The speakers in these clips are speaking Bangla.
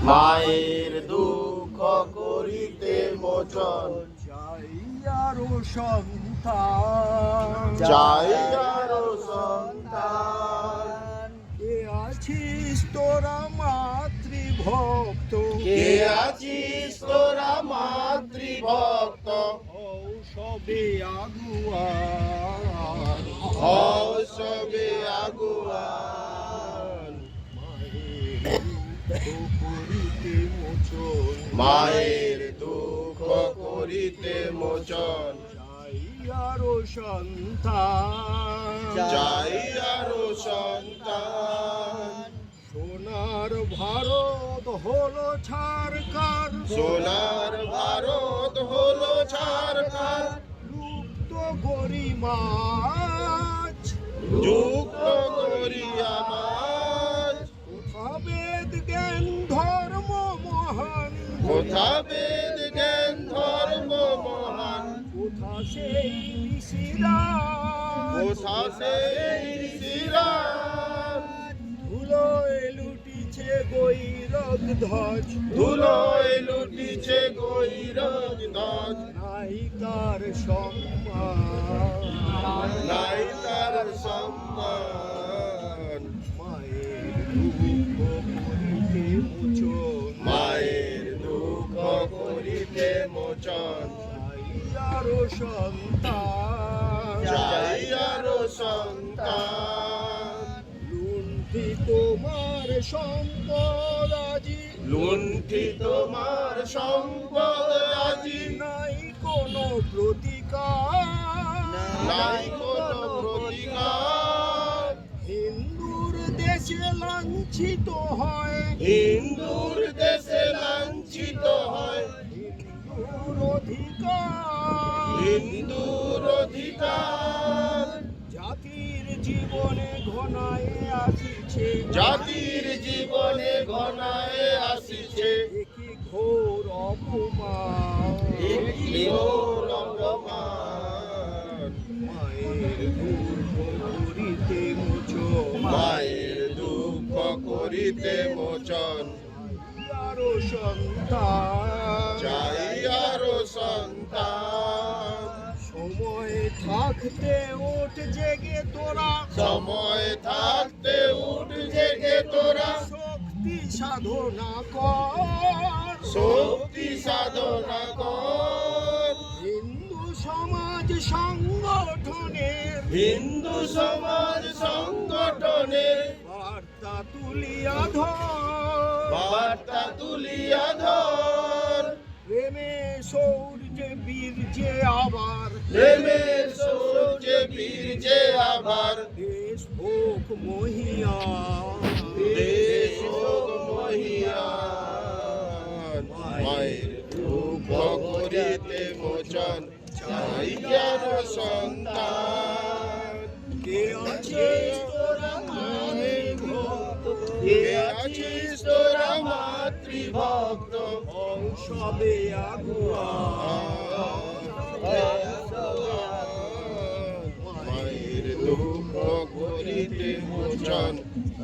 মায়ের দুঃখ করিতে মোচন, চাই আরো সন্তান, চাই আরো সন্তান। কে আছিস তোরা মাতৃভক্ত, কে আছিস তোরা মাতৃভক্ত, সবে আগুয়ান, হও সবে আগুয়ান। মায়ের দুঃখ করিতে মোচন, চাই আরো সন্তান, চাই আরো সন্তান। সোনার ভারত হলো ছারখার, সোনার ভারত হলো ছারখার, লুপ্ত গরিমাজ, যুক্ত করিয়া মাঝ। কোথা বেদ জ্ঞান ধর্ম মহান, কোথা বেদ জ্ঞান ধর্ম মহান, কোথা সেই ঋষিরাজ, কোথা সেই ঋষিরাজ। ধুলোয় লুটিছে গৈরক ধ্বজ, ধুলোয় লুটিছে গৈরক ধ্বজ, নাই তার সম্মান, নাই তার সম্মান। মায়ের দুঃখ করিতে মোচন, মায়ের দুঃখ করিতে মোচন, চাই আরো সন্তান, চাই আরো সন্তান। লুণ্ঠিত তোমার সম্পদ আজি, লুণ্ঠিত তোমার সম্পদ আজি, নাই কোনো প্রতিকার, নাই কোনো প্রতিকার। হিন্দুর দেশে লাঞ্ছিত হয়, হিন্দুর দেশে লাঞ্ছিত হয়, হিন্দুর অধিকার, হিন্দুর অধিকার। জাতির জীবনে ঘনায় আসিছে, জাতির জীবনে ঘনায় আসিছে, একই ঘোর অপমান, একটি ঘোর অপমান। মায়ের দুঃখ করিতে মোচন, মায়ের দুঃখ করিতে মোচন, আরো সন্তান, চাই আরো সন্তান। সময় থাকতে ওঠ জেগে তোরা, সময় থাকতে উঠ জেগে তোরা, শক্তি সাধনা কর, শক্তি সাধনা কর। হিন্দু সমাজ সংগঠনের হিন্দু সমাজ সংগঠনের বার্তা তুলিয়া ধর, বার্তা তুলিয়া ধর। প্রেমে সৌর্যে বীর্যে আবার, প্রেমের সূর্যে বীর্যে আবার, দেশ হোক মহিয়ান, দেশ হোক মহিয়ান। মায়ের দুঃখ করিতে মোচন, চাই আরো সন্তান। কে আছিস তোরা মাতৃভক্ত, কে আছিস তোরা মাতৃভক্ত, সবে আগুয়ান, মায়ের দুঃখ করিতে মোচন,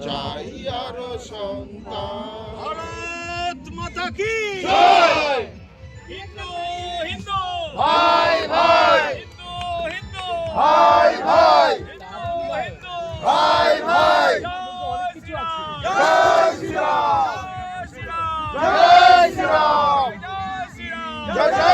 চাই আরো সন্তান। ভারত মাতা কি জয়! হিন্দু হিন্দু ভাই ভাই, হিন্দু হিন্দু ভাই ভাই, হিন্দু হিন্দু ভাই ভাই। জয় শ্রীরাম জয় শ্রীরাম, জয় শ্রীরাম জয় শ্রীরাম, জয় শ্রীরাম জয়